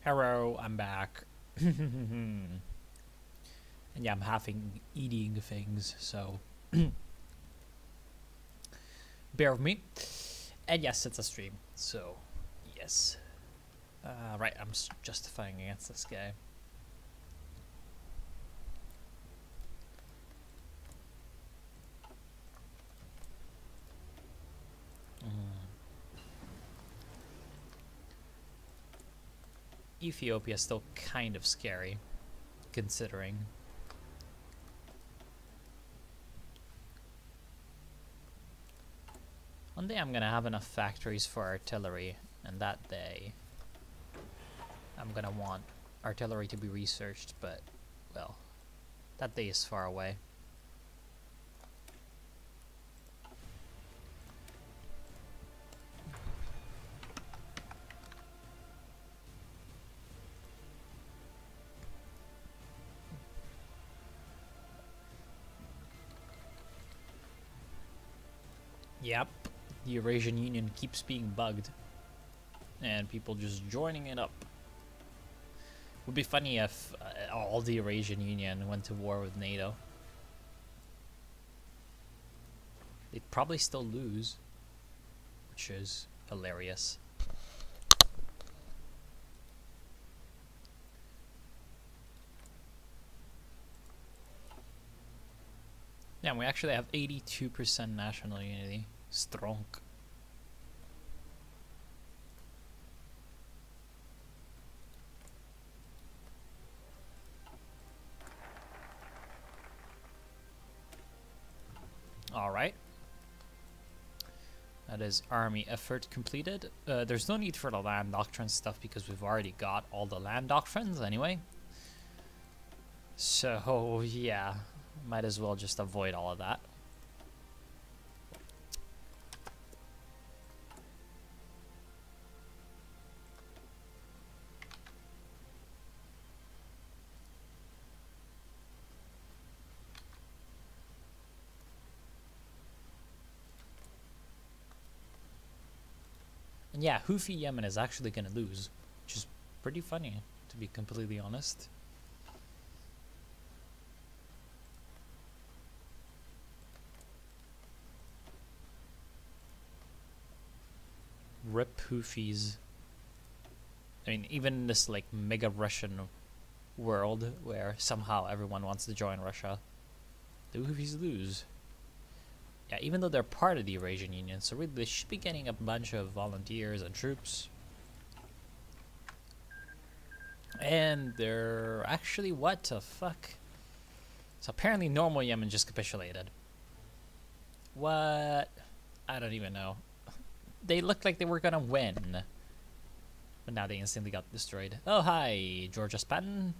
Hello, I'm back. And yeah, I'm having eating things, so bear with me. And yes, it's a stream, so yes. Right, I'm justifying against this guy. Ethiopia is still kind of scary, considering. One day I'm gonna have enough factories for artillery, and that day I'm gonna want artillery to be researched, but, well, that day is far away. Yep, the Eurasian Union keeps being bugged, and people just joining it up. Would be funny if all the Eurasian Union went to war with NATO. They'd probably still lose, which is hilarious. Yeah, we actually have 82% national unity. Strong. Alright. That is army effort completed. There's no need for the land doctrine stuff because we've already got all the land doctrines anyway. So, yeah. Might as well just avoid all of that. And yeah, Houthi Yemen is actually going to lose, which is pretty funny, to be completely honest. Rip Houthis. I mean, even in this like mega Russian world where somehow everyone wants to join Russia, the Houthis lose. Yeah, even though they're part of the Eurasian Union, so really they should be getting a bunch of volunteers and troops. And they're actually, what the fuck? So apparently normal Yemen just capitulated. What? I don't even know. They looked like they were gonna win. But now they instantly got destroyed. Oh, hi, Georgia Span.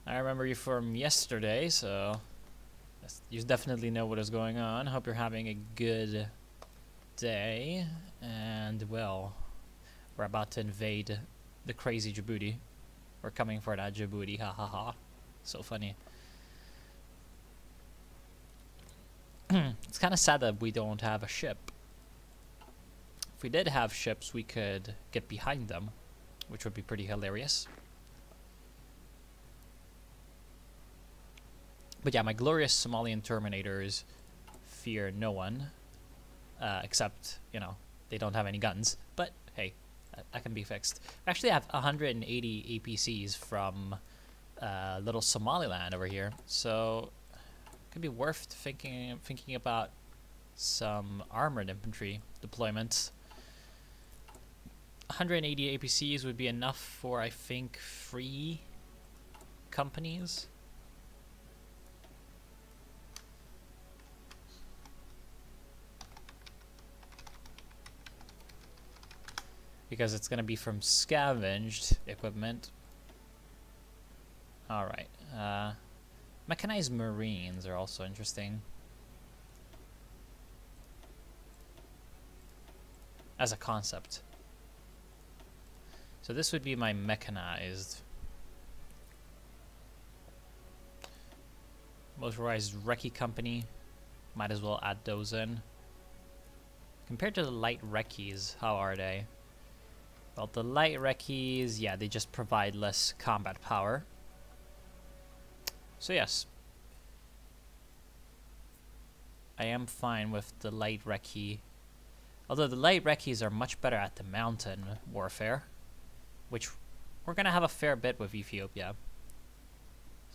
I remember you from yesterday, so you definitely know what is going on. Hope you're having a good day. And, well, we're about to invade the crazy Djibouti. We're coming for that Djibouti, ha ha ha. So funny. It's kind of sad that we don't have a ship. If we did have ships, we could get behind them, which would be pretty hilarious. But yeah, my glorious Somalian Terminators fear no one, except, you know, they don't have any guns. But hey, that can be fixed. I actually have 180 APCs from little Somaliland over here, so it could be worth thinking about some armored infantry deployments. 180 APCs would be enough for, I think, 3 companies. Because it's going to be from scavenged equipment. Alright. Mechanized Marines are also interesting. As a concept. So this would be my mechanized. Motorized Recce Company. Might as well add those in. Compared to the light Recces, how are they? Well, the light recce's, yeah, they just provide less combat power. So yes, I am fine with the light recce. Although the light recce's are much better at the mountain warfare, which we're gonna have a fair bit with Ethiopia.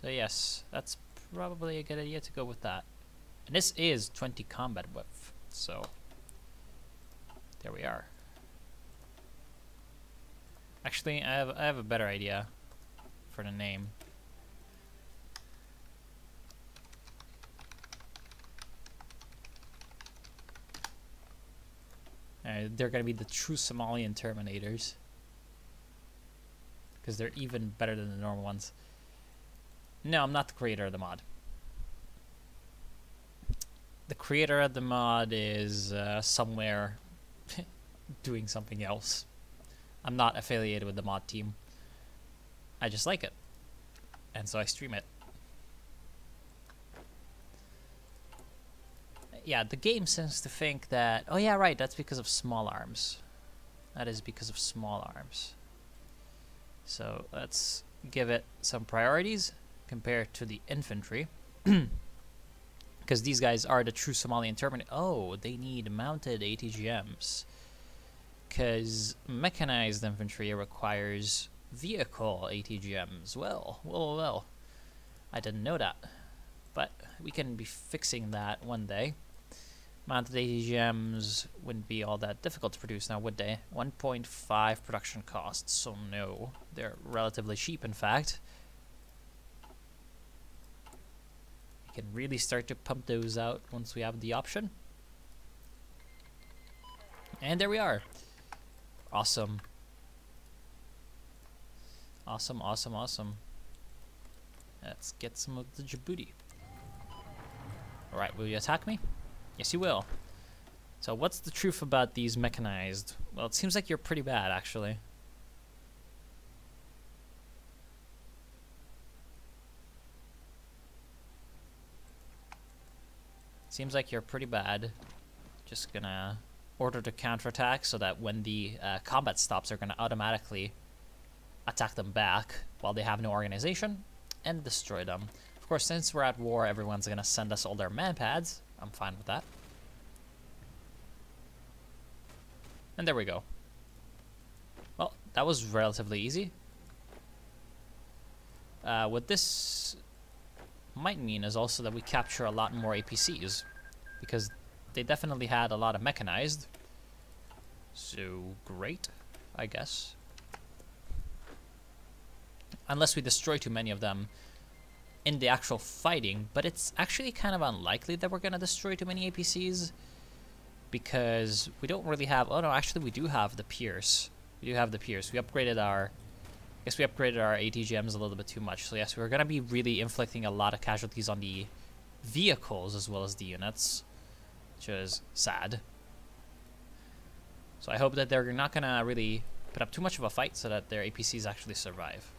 So yes, that's probably a good idea to go with that. And this is 20 combat width, so there we are. Actually, I have a better idea for the name. They're gonna be the true Somalian Terminators, because they're even better than the normal ones. No, I'm not the creator of the mod. The creator of the mod is somewhere doing something else. I'm not affiliated with the mod team. I just like it, and so I stream it. Yeah, the game seems to think that... Oh yeah, right, that's because of small arms. That is because of small arms. So let's give it some priorities compared to the infantry. Because these guys are the true Somalian Terminator. Oh, they need mounted ATGMs. Because mechanized infantry requires vehicle ATGMs. Well. I didn't know that. But we can be fixing that one day. Mounted ATGMs wouldn't be all that difficult to produce now, would they? 1.5 production costs, so no. They're relatively cheap, in fact. We can really start to pump those out once we have the option. And there we are. Awesome. Awesome. Let's get some of the Djibouti. Alright, will you attack me? Yes, you will. So what's the truth about these mechanized? Well, it seems like you're pretty bad, actually. Seems like you're pretty bad. Just gonna order the counterattack so that when the combat stops, they're gonna automatically attack them back while they have no organization and destroy them. Of course, since we're at war, everyone's gonna send us all their manpads. I'm fine with that. And there we go. Well, that was relatively easy. What this might mean is also that we capture a lot more APCs, because they definitely had a lot of mechanized. So, great, I guess. Unless we destroy too many of them in the actual fighting, but it's actually kind of unlikely that we're going to destroy too many APCs, because we don't really have... Oh no, actually we do have the Pierce. We upgraded our... I guess we upgraded our ATGMs a little bit too much. So yes, we're going to be really inflicting a lot of casualties on the vehicles as well as the units, which is sad. So I hope that they're not going to really put up too much of a fight so that their APCs actually survive.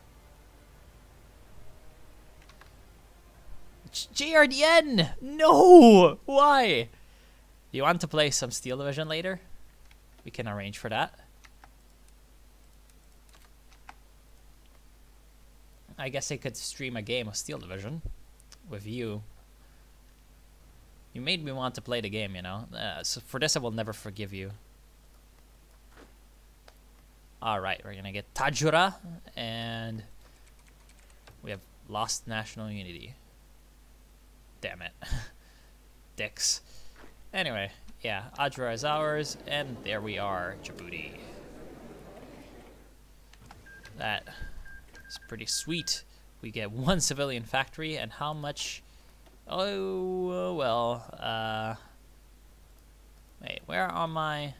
JRDN! No! Why? Do you want to play some Steel Division later? We can arrange for that. I guess I could stream a game of Steel Division with you. You made me want to play the game, you know. So for this, I will never forgive you. Alright, we're gonna get Tajura, and we have lost national unity. Damn it. Dicks. Anyway, yeah, Adra is ours, and there we are, Djibouti. That is pretty sweet. We get one civilian factory, and how much... Oh, well, wait, where are my...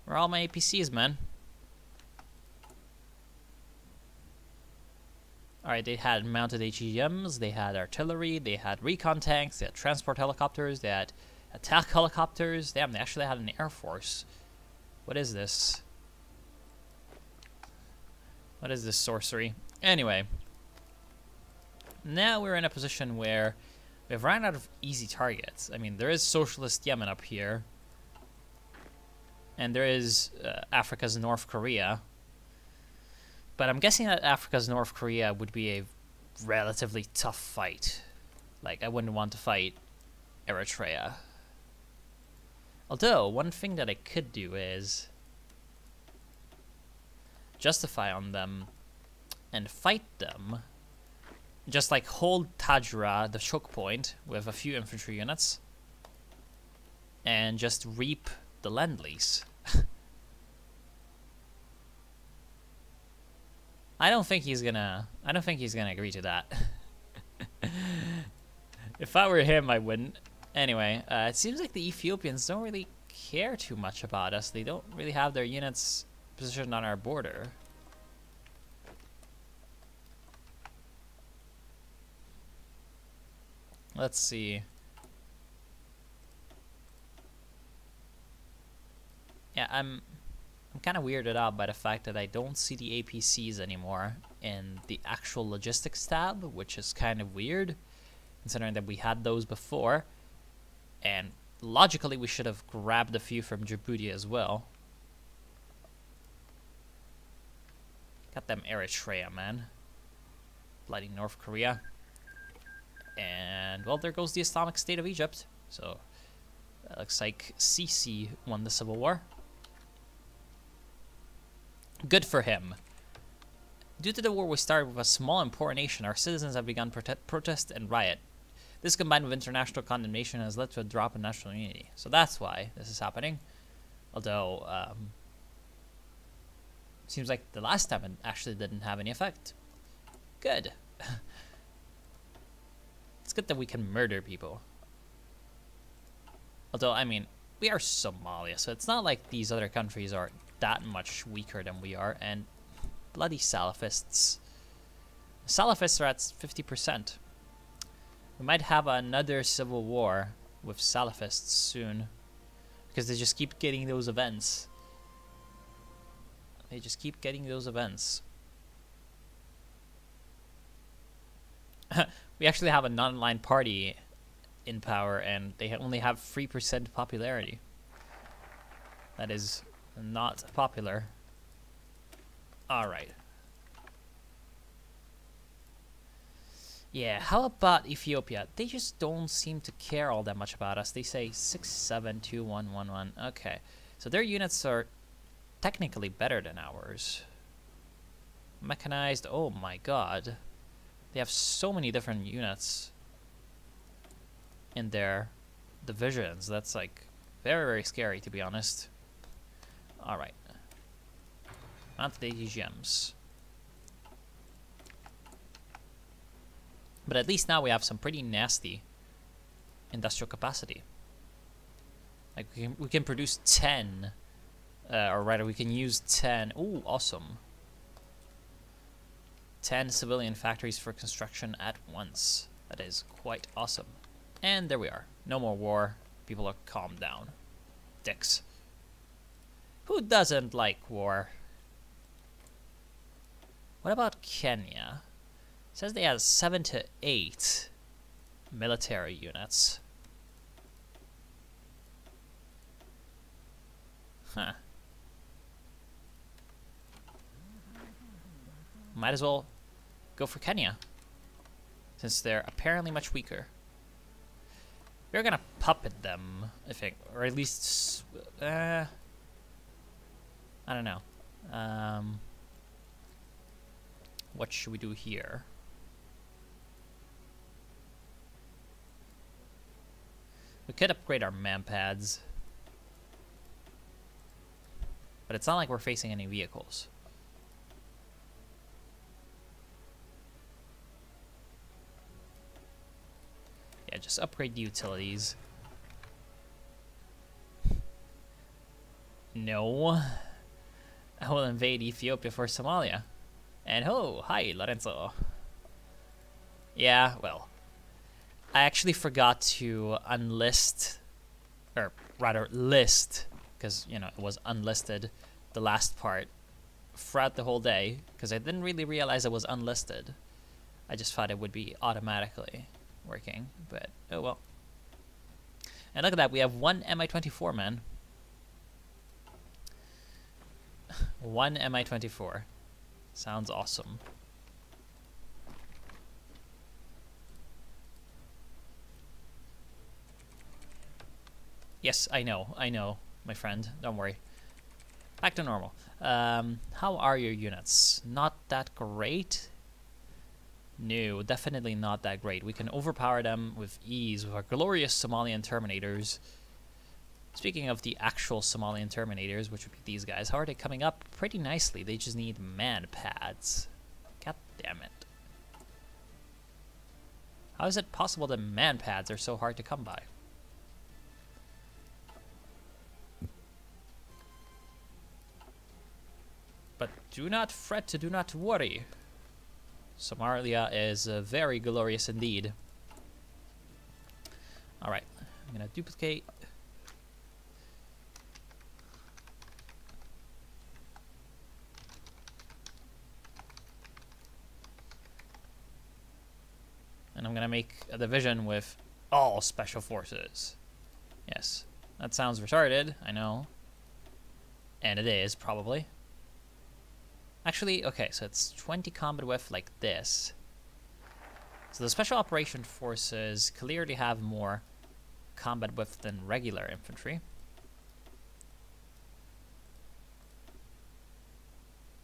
Where are all my APCs, man? Alright, they had mounted HEMs, they had artillery, they had recon tanks, they had transport helicopters, they had attack helicopters. Damn, they actually had an air force. What is this? What is this sorcery? Anyway. Now we're in a position where we've run out of easy targets. I mean, there is Socialist Yemen up here. And there is Africa's North Korea. But I'm guessing that Africa's North Korea would be a relatively tough fight. Like, I wouldn't want to fight Eritrea. Although, one thing that I could do is justify on them and fight them. Just like hold Tajra, the choke point, with a few infantry units. And just reap the Lend-Lease. I don't think he's gonna agree to that. If I were him, I wouldn't. Anyway, it seems like the Ethiopians don't really care too much about us. They don't really have their units positioned on our border. Let's see. Yeah, I'm kind of weirded out by the fact that I don't see the APCs anymore in the actual logistics tab, which is kind of weird, considering that we had those before. And logically, we should have grabbed a few from Djibouti as well. Got them Eritrea, man. Bloody North Korea. And, well, there goes the Islamic State of Egypt. So, looks like Sisi won the civil war. Good for him. Due to the war we started with a small and poor nation, our citizens have begun protest and riot. This, combined with international condemnation, has led to a drop in national unity. So that's why this is happening. Although, seems like the last time it actually didn't have any effect. Good. It's good that we can murder people. Although, I mean, we are Somalia, so it's not like these other countries are that much weaker than we are. And bloody Salafists. Salafists are at 50%. We might have another civil war with Salafists soon. Because they just keep getting those events. They just keep getting those events. We actually have a non-aligned party in power, and they only have 3% popularity. That is not popular. Alright. Yeah, how about Ethiopia? They just don't seem to care all that much about us. They say 672111. Okay. So their units are technically better than ours. Mechanized, oh my god. They have so many different units in their divisions. That's like very, very scary, to be honest. Alright. Mounted ATGMs. But at least now we have some pretty nasty industrial capacity. Like we can produce 10, or rather we can use 10. Ooh, awesome. 10 civilian factories for construction at once. That is quite awesome. And there we are. No more war. People are calmed down. Dicks. Who doesn't like war? What about Kenya? It says they have 7 to 8 military units. Huh. Might as well go for Kenya, since they're apparently much weaker. We're gonna puppet them, I think, or at least, I don't know. What should we do here? We could upgrade our man-pads, but it's not like we're facing any vehicles. Yeah, just upgrade the utilities. No. I will invade Ethiopia for Somalia. And oh, hi, Lorenzo. Yeah, well. I actually forgot to unlist, or rather list, because, you know, it was unlisted, the last part, throughout the whole day, because I didn't really realize it was unlisted. I just thought it would be automatically working, but oh well. And look at that, we have one Mi-24, man. One Mi-24. Sounds awesome. Yes, I know, my friend. Don't worry. Back to normal. How are your units? Not that great? No, definitely not that great. We can overpower them with ease with our glorious Somalian Terminators. Speaking of the actual Somalian Terminators, which would be these guys, how are they coming up? Pretty nicely. They just need man pads. God damn it. How is it possible that man pads are so hard to come by? But do not fret, do not worry. Somalia is very glorious indeed. Alright, I'm gonna duplicate. And I'm gonna make a division with all special forces. Yes, that sounds retarded, I know. And it is, probably. Actually, okay, so it's 20 combat width like this. So the Special Operation Forces clearly have more combat width than regular infantry.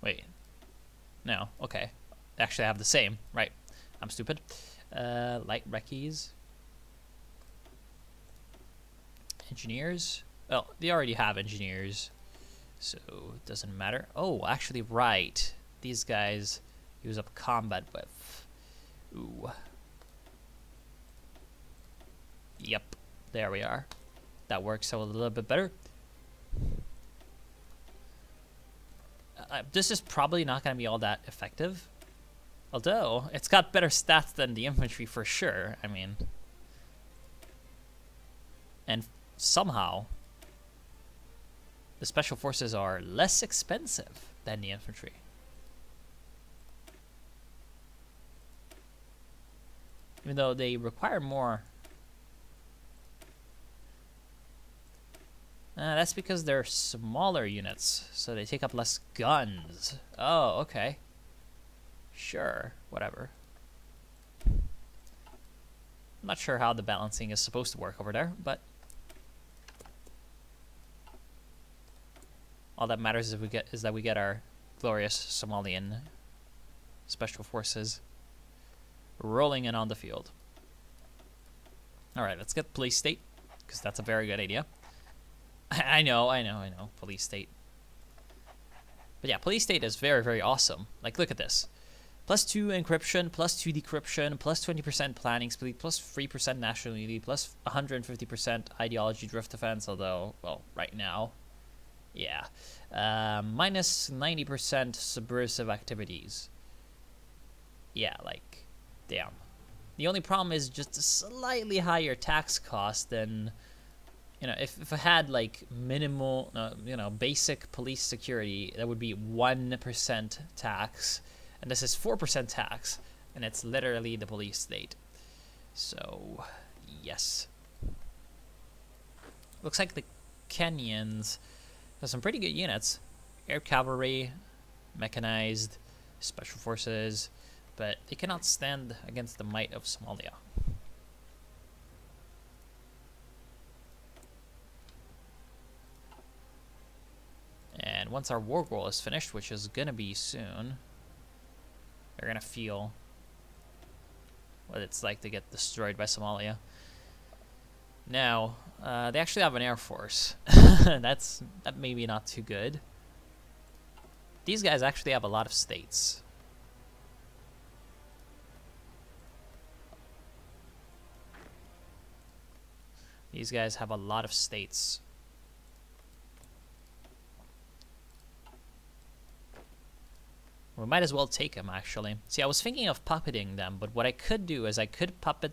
Wait. No, okay. Actually, I have the same. Right. I'm stupid. Light recce's. Engineers. Well, they already have engineers. So, it doesn't matter. Oh, actually, right. These guys use up combat width. Ooh. Yep. There we are. That works out a little bit better. This is probably not going to be all that effective. Although, it's got better stats than the infantry for sure. I mean. And somehow, the special forces are less expensive than the infantry. Even though they require more. That's because they're smaller units, so they take up less guns. Oh, okay. Sure, whatever. I'm not sure how the balancing is supposed to work over there, but all that matters is that we get our glorious Somalian special forces rolling in on the field. All right, let's get police state, because that's a very good idea. I know, police state. But yeah, police state is very, very awesome. Like, look at this. +2 encryption, +2 decryption, +20% planning speed, +3% national unity, +150% ideology drift defense, although, well, right now, yeah. -90% subversive activities. Yeah, like, damn. The only problem is just a slightly higher tax cost than, you know, if I had like minimal, you know, basic police security, that would be 1% tax, and this is 4% tax, and it's literally the police state. So, yes. Looks like the Kenyans have some pretty good units: air cavalry, mechanized, special forces, but they cannot stand against the might of Somalia. And once our war goal is finished, which is gonna be soon, they're gonna feel what it's like to get destroyed by Somalia. Now, they actually have an air force. That may be not too good. These guys actually have a lot of states. These guys have a lot of states. We might as well take them, actually. See, I was thinking of puppeting them, but what I could do is I could puppet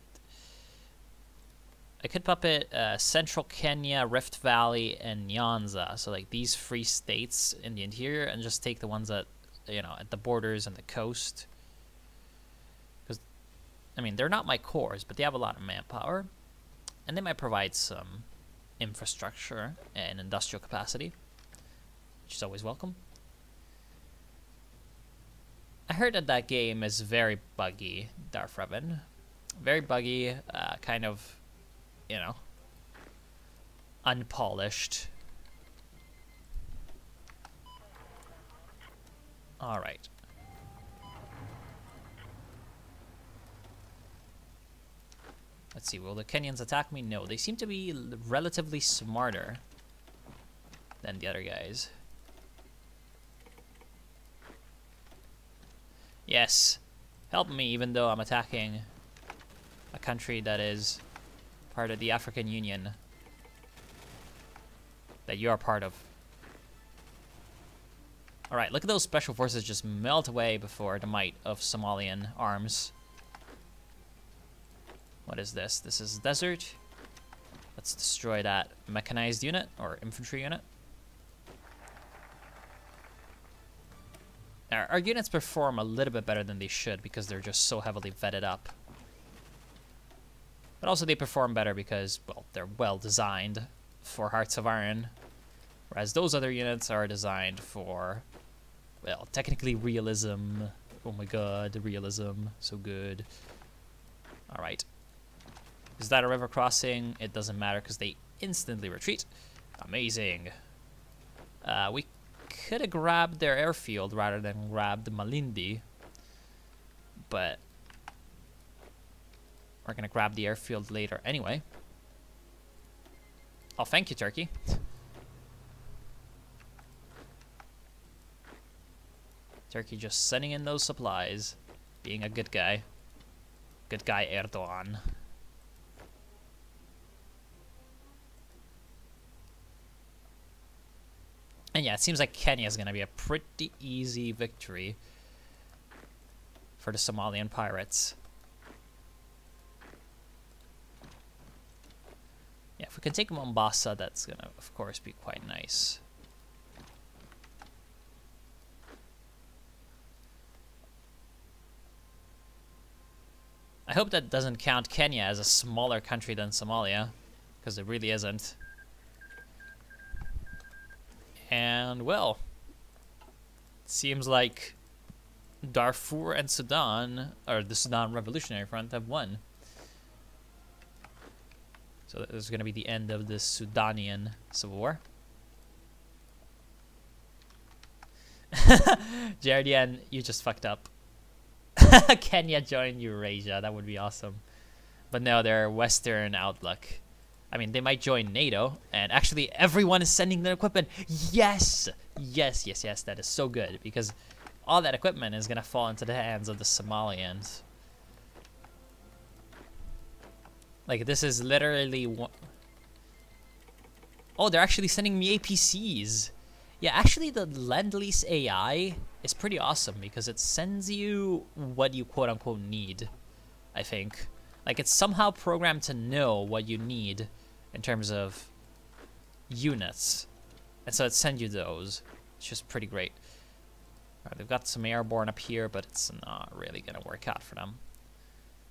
Central Kenya, Rift Valley, and Nyanza. So like these 3 states in the interior, and just take the ones that, you know, at the borders and the coast. Because, I mean, they're not my cores, but they have a lot of manpower. And they might provide some infrastructure and industrial capacity, which is always welcome. I heard that that game is very buggy, Darfreven. Very buggy, kind of, you know, unpolished. Alright. Let's see, will the Kenyans attack me? No, they seem to be relatively smarter than the other guys. Yes, help me even though I'm attacking a country that is part of the African Union that you are part of. Alright, look at those special forces just melt away before the might of Somalian arms. What is this? This is desert. Let's destroy that mechanized unit or infantry unit. Our units perform a little bit better than they should because they're just so heavily vetted up. But also they perform better because, well, they're well designed for Hearts of Iron. Whereas those other units are designed for, well, technically realism. Oh my god, realism. So good. Alright. Is that a river crossing? It doesn't matter because they instantly retreat. Amazing. We could have grabbed their airfield rather than grabbed Malindi. But we're going to grab the airfield later anyway. Oh, thank you, Turkey. Turkey just sending in those supplies. Being a good guy. Good guy, Erdogan. And yeah, it seems like Kenya is going to be a pretty easy victory for the Somalian pirates. Yeah, if we can take Mombasa, that's going to, of course, be quite nice. I hope that doesn't count Kenya as a smaller country than Somalia, because it really isn't. And, well, it seems like Darfur and Sudan, or the Sudan Revolutionary Front, have won. So this is going to be the end of the Sudanian Civil War. Jardian, you just fucked up. Kenya joined Eurasia. That would be awesome. But no, they're Western outlook. I mean, they might join NATO, and actually everyone is sending their equipment. Yes! Yes, yes, yes, that is so good, because all that equipment is going to fall into the hands of the Somalians. Like, this is literally one... Oh, they're actually sending me APCs. Yeah, actually the Lend-Lease AI is pretty awesome, because it sends you what you quote-unquote need, I think. Like, it's somehow programmed to know what you need in terms of units. And so it sends you those. It's just pretty great. Alright, they've got some airborne up here, but it's not really going to work out for them.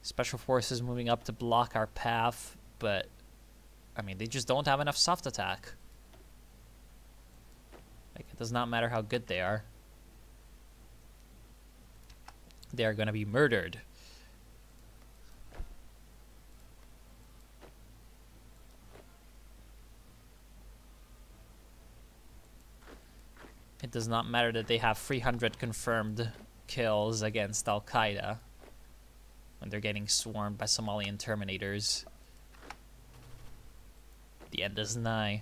Special forces moving up to block our path, but, I mean, they just don't have enough soft attack. Like, it does not matter how good they are. They are going to be murdered. It does not matter that they have 300 confirmed kills against Al-Qaeda when they're getting swarmed by Somalian Terminators. The end is nigh.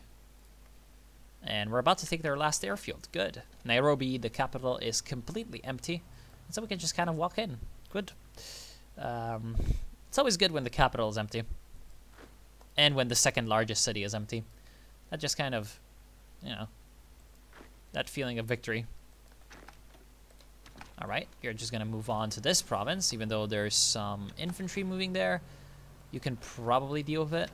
And we're about to take their last airfield. Good. Nairobi, the capital, is completely empty. And so we can just kind of walk in. Good. It's always good when the capital is empty. And when the second largest city is empty. That just kind of, you know, that feeling of victory. Alright, you're just going to move on to this province, even though there's some infantry moving there. You can probably deal with it.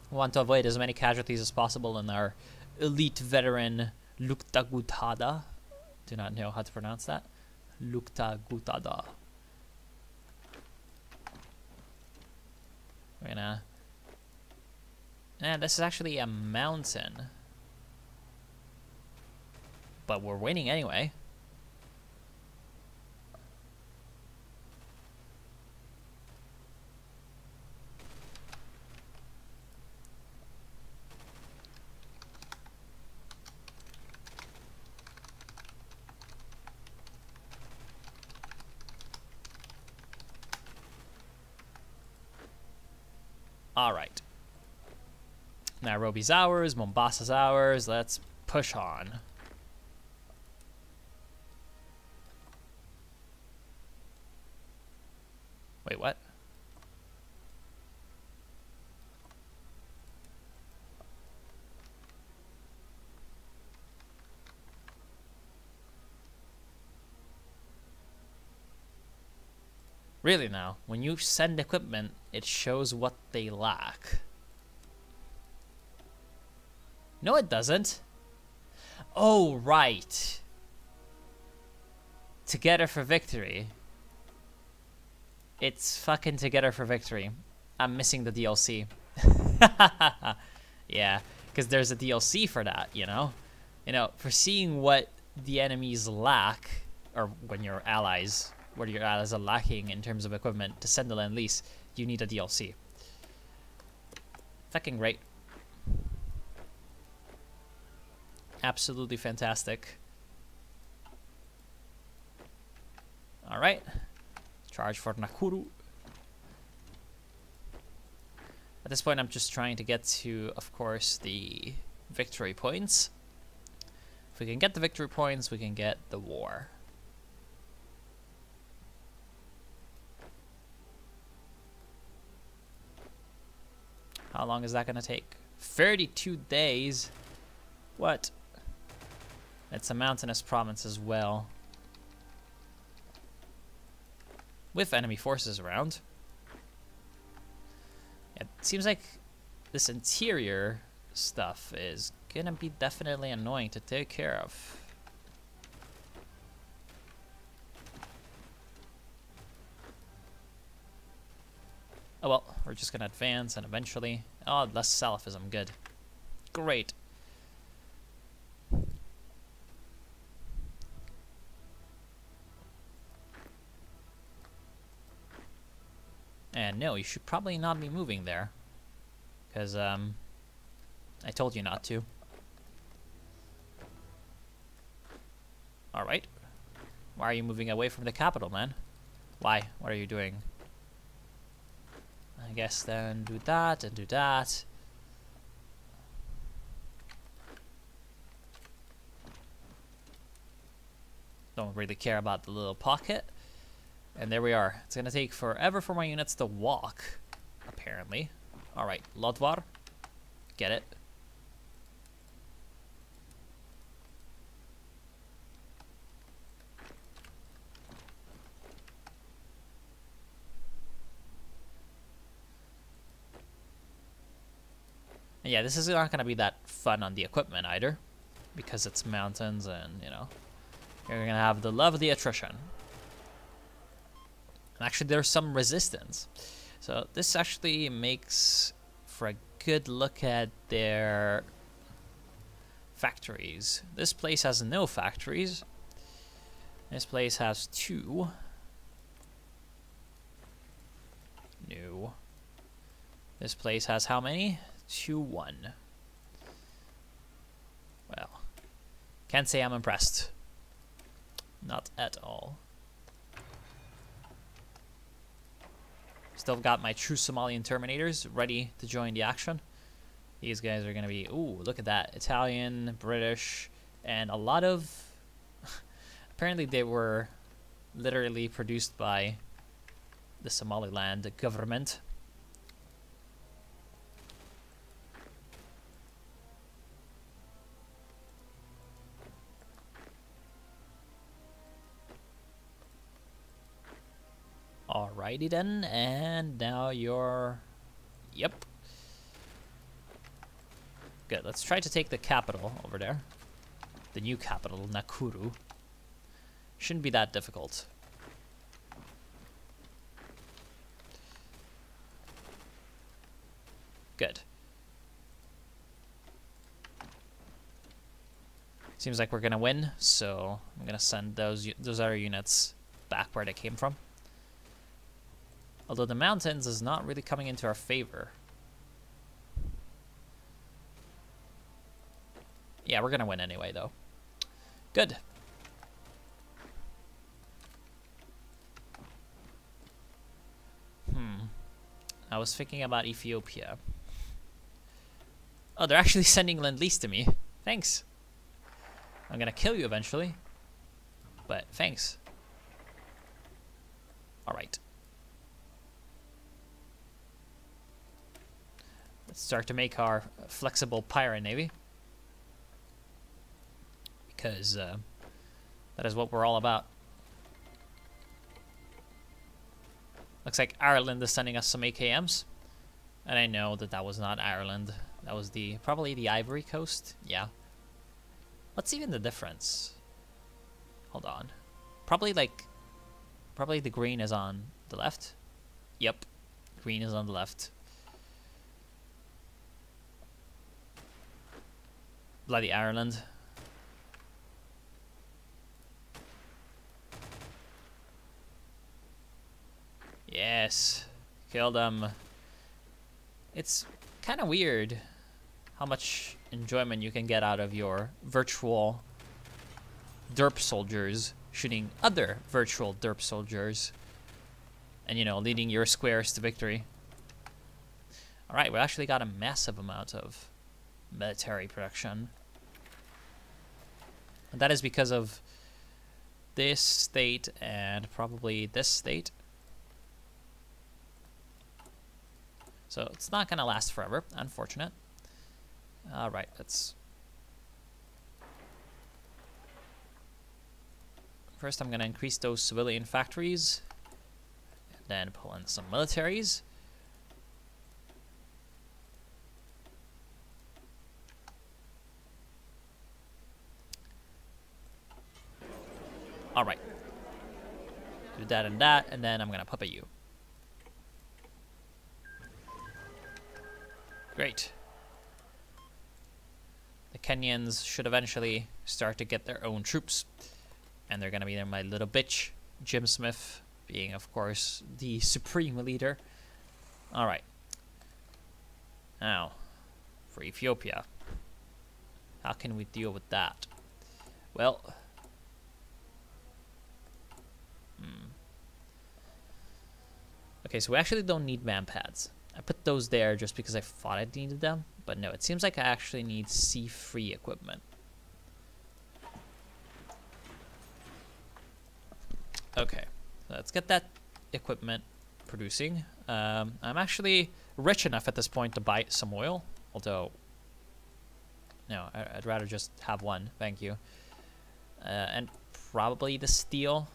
We want to avoid as many casualties as possible in our elite veteran Luktagutada. Do not know how to pronounce that. Luktagutada. We're gonna... And this is actually a mountain. But we're winning anyway. All right. Nairobi's ours. Mombasa's ours. Let's push on. Wait, what? Really now, when you send equipment, it shows what they lack. No, it doesn't. Oh, right. Together for victory. It's fucking Together for Victory. I'm missing the DLC. Yeah, because there's a DLC for that, you know? You know, for seeing what the enemies lack, or when your allies, what your allies are lacking in terms of equipment to send the Lend-Lease, you need a DLC. Fucking great. Absolutely fantastic. Alright. Charge for Nakuru. At this point, I'm just trying to get to, of course, the victory points. If we can get the victory points, we can get the war. How long is that going to take? 32 days? What? It's a mountainous province as well, with enemy forces around. It seems like this interior stuff is gonna be definitely annoying to take care of. Oh well, we're just gonna advance and eventually... Oh, less Salafism, good. Great. And no, you should probably not be moving there. Because, I told you not to. Alright. Why are you moving away from the capital, man? Why? What are you doing? I guess then do that and do that. Don't really care about the little pocket. And there we are. It's gonna take forever for my units to walk, apparently. Alright, Lodvar. Get it. And yeah, this is not gonna be that fun on the equipment either, because it's mountains and, you know, you're gonna have the lovely attrition. And actually, there's some resistance. So this actually makes for a good look at their factories. This place has no factories. This place has 2. No. This place has how many? 2, 1. Well, can't say I'm impressed. Not at all. Still got my true Somalian Terminators ready to join the action. These guys are going to be... Ooh, look at that. Italian, British, and a lot of... Apparently they were literally produced by the Somaliland government. Alrighty then, and now you're... Yep. Good, let's try to take the capital over there. The new capital, Nakuru. Shouldn't be that difficult. Good. Seems like we're gonna win, so I'm gonna send those other units back where they came from. Although the mountains is not really coming into our favor. Yeah, we're gonna win anyway, though. Good. I was thinking about Ethiopia. Oh, they're actually sending Lend-Lease to me. Thanks. I'm gonna kill you eventually. But thanks. Alright. Let's start to make our flexible pirate navy. Because that is what we're all about. Looks like Ireland is sending us some AKMs. And I know that that was not Ireland. That was probably the Ivory Coast. Yeah. What's even the difference? Hold on. Probably the green is on the left. Yep. Green is on the left. Bloody Ireland. Yes. Kill them. It's kind of weird how much enjoyment you can get out of your virtual derp soldiers shooting other virtual derp soldiers and, you know, leading your squares to victory. Alright, we actually got a massive amount of military production. And that is because of this state and probably this state. So it's not going to last forever, unfortunate. Alright, let's... First I'm going to increase those civilian factories. And then pull in some militaries. Alright. Do that, and then I'm going to puppet you. Great. The Kenyans should eventually start to get their own troops. And they're going to be my little bitch, Jim Smith, being, of course, the supreme leader. Alright. Now, for Ethiopia. How can we deal with that? Well... Okay, so we actually don't need man pads. I put those there just because I thought I needed them. But no, it seems like I actually need sea-free equipment. Okay, so let's get that equipment producing. I'm actually rich enough at this point to buy some oil. Although, no, I'd rather just have one. Thank you. And probably the steel.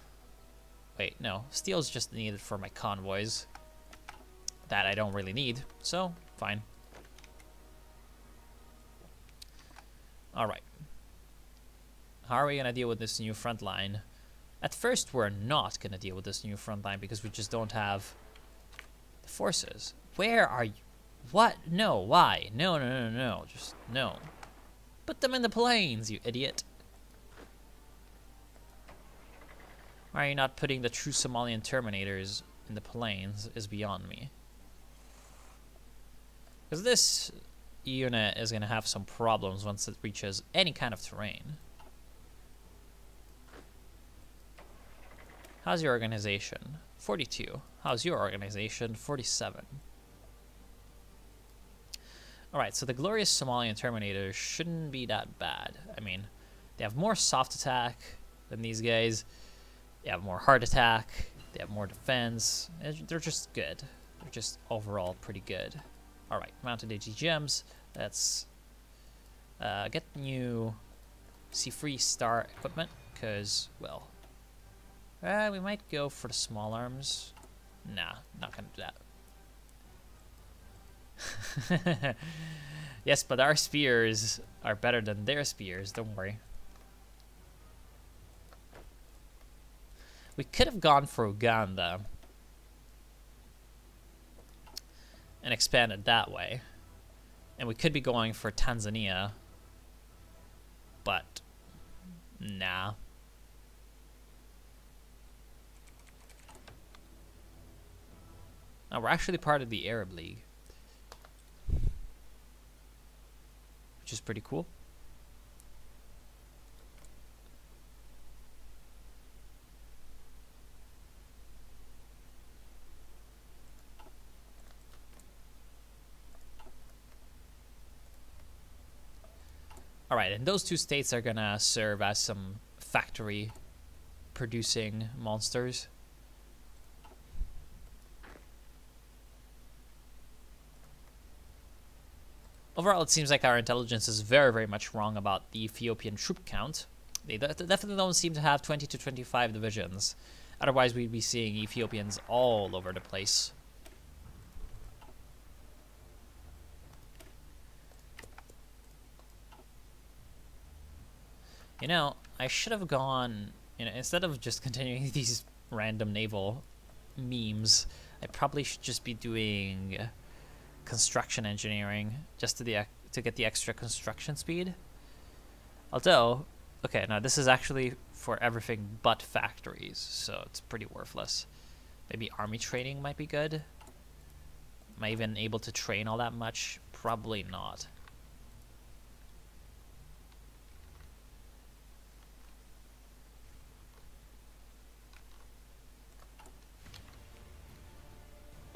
Wait, no. Steel is just needed for my convoys. That I don't really need, so fine. Alright. How are we going to deal with this new front line? At first, we're not going to deal with this new front line because we just don't have the forces. Where are you? What? No, why? No, no, no, no. Just no. Put them in the plains, you idiot. Why are you not putting the true Somalian Terminators in the plains is beyond me. Because this unit is going to have some problems once it reaches any kind of terrain. How's your organization? 42. How's your organization? 47. Alright, so the glorious Somalian Terminators shouldn't be that bad. I mean, they have more soft attack than these guys. They have more hard attack. They have more defense. They're just good. They're just overall pretty good. Alright, mounted AGGMs. Let's get new C-Free Star equipment, because, well, we might go for the small arms. Nah, not gonna do that. Yes, but our spears are better than their spears, don't worry. We could have gone for Uganda and expanded that way. And we could be going for Tanzania, but nah. Now we're actually part of the Arab League, which is pretty cool. Alright, and those two states are gonna serve as some factory producing monsters. Overall, it seems like our intelligence is very, very much wrong about the Ethiopian troop count. They definitely don't seem to have 20 to 25 divisions. Otherwise, we'd be seeing Ethiopians all over the place. You know, I should have gone, instead of just continuing these random naval memes, I probably should just be doing construction engineering just to get the extra construction speed. Although, okay, now this is actually for everything but factories, so it's pretty worthless. Maybe army training might be good. Am I even able to train all that much? Probably not.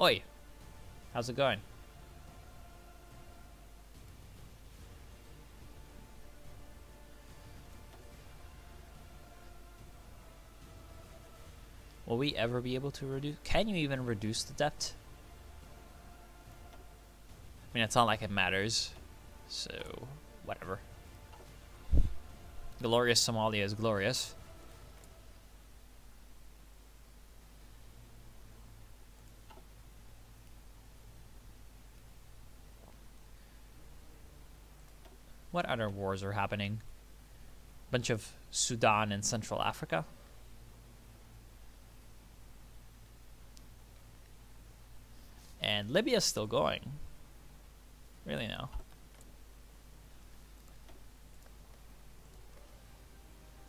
Oi! How's it going? Will we ever be able to reduce? Can you even reduce the depth? I mean, it's not like it matters. So, whatever. Glorious Somalia is glorious. What other wars are happening? Bunch of Sudan and Central Africa. And Libya's still going. Really now.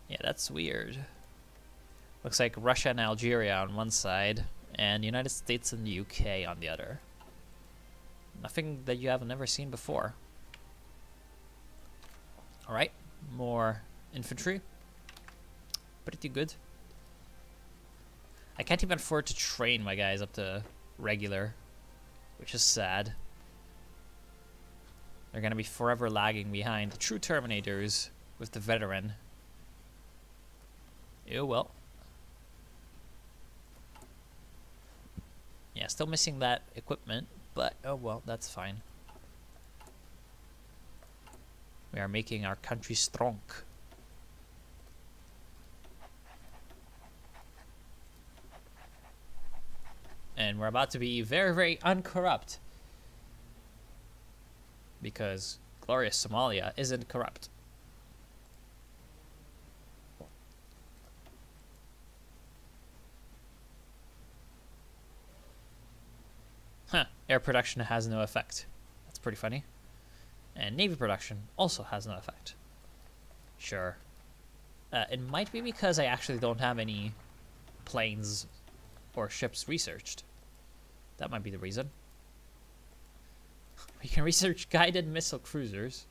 Yeah, that's weird. Looks like Russia and Algeria on one side, and the United States and the UK on the other. Nothing that you have never seen before. Alright, more infantry. Pretty good. I can't even afford to train my guys up to regular, which is sad. They're gonna be forever lagging behind the true Terminators with the veteran. Oh well. Yeah, still missing that equipment, but oh well, that's fine. We are making our country strong. And we're about to be very, very uncorrupt. Because glorious Somalia isn't corrupt. Huh, air production has no effect. That's pretty funny. And Navy production also has no effect. Sure. It might be because I actually don't have any planes or ships researched. That might be the reason. We can research guided missile cruisers.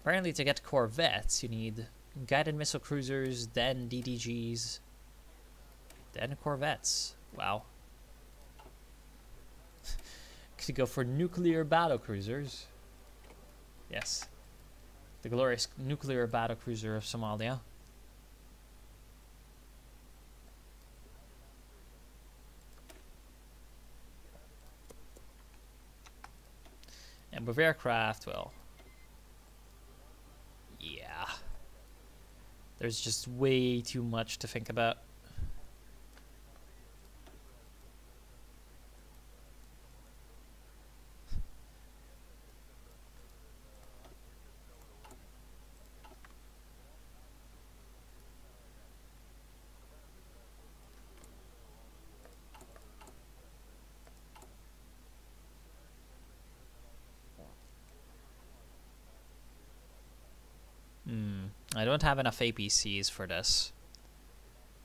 Apparently to get corvettes, you need guided missile cruisers, then DDGs, then corvettes. Wow. Could go for nuclear battle cruisers. Yes. The glorious nuclear battle cruiser of Somalia. And with aircraft, well, yeah. There's just way too much to think about. I don't have enough APCs for this,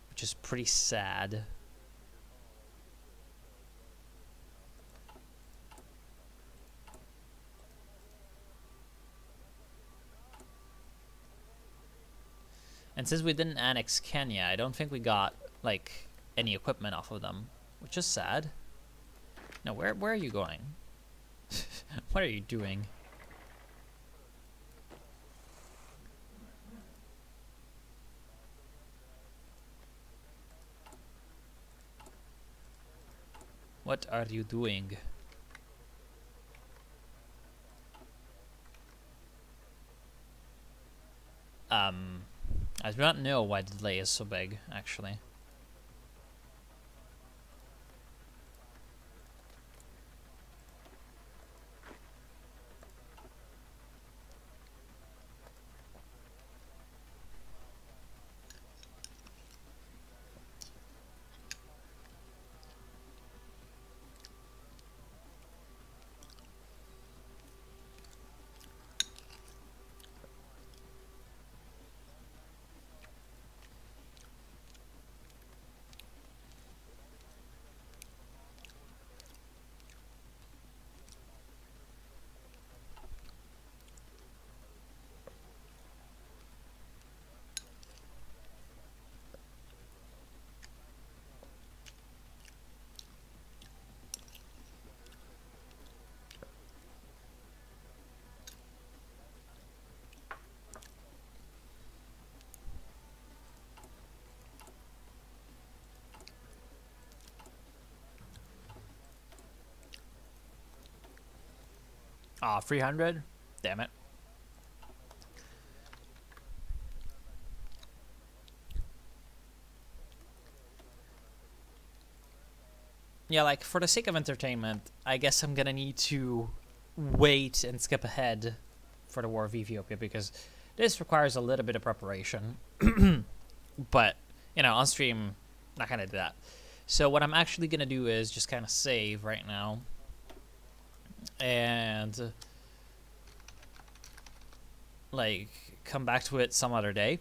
which is pretty sad. And since we didn't annex Kenya, I don't think we got, like, any equipment off of them, which is sad. Now, where are you going? What are you doing? What are you doing? I do not know why the delay is so big, actually. Ah, 300? Damn it. Yeah, like, for the sake of entertainment, I guess I'm gonna need to wait and skip ahead for the War of Ethiopia, because this requires a little bit of preparation. But, you know, on stream, not gonna do that. So what I'm actually gonna do is just kind of save right now. And, like, come back to it some other day.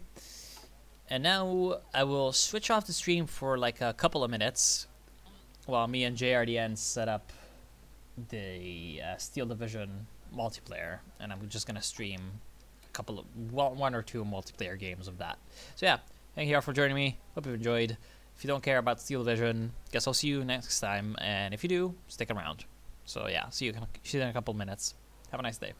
And now I will switch off the stream for like a couple of minutes while me and JRDN set up the Steel Division multiplayer, and I'm just gonna stream a couple of one or two multiplayer games of that. So yeah, thank you all for joining me. Hope you enjoyed. If you don't care about Steel Division, guess I'll see you next time, and if you do, stick around. So yeah, see you in a couple minutes. Have a nice day.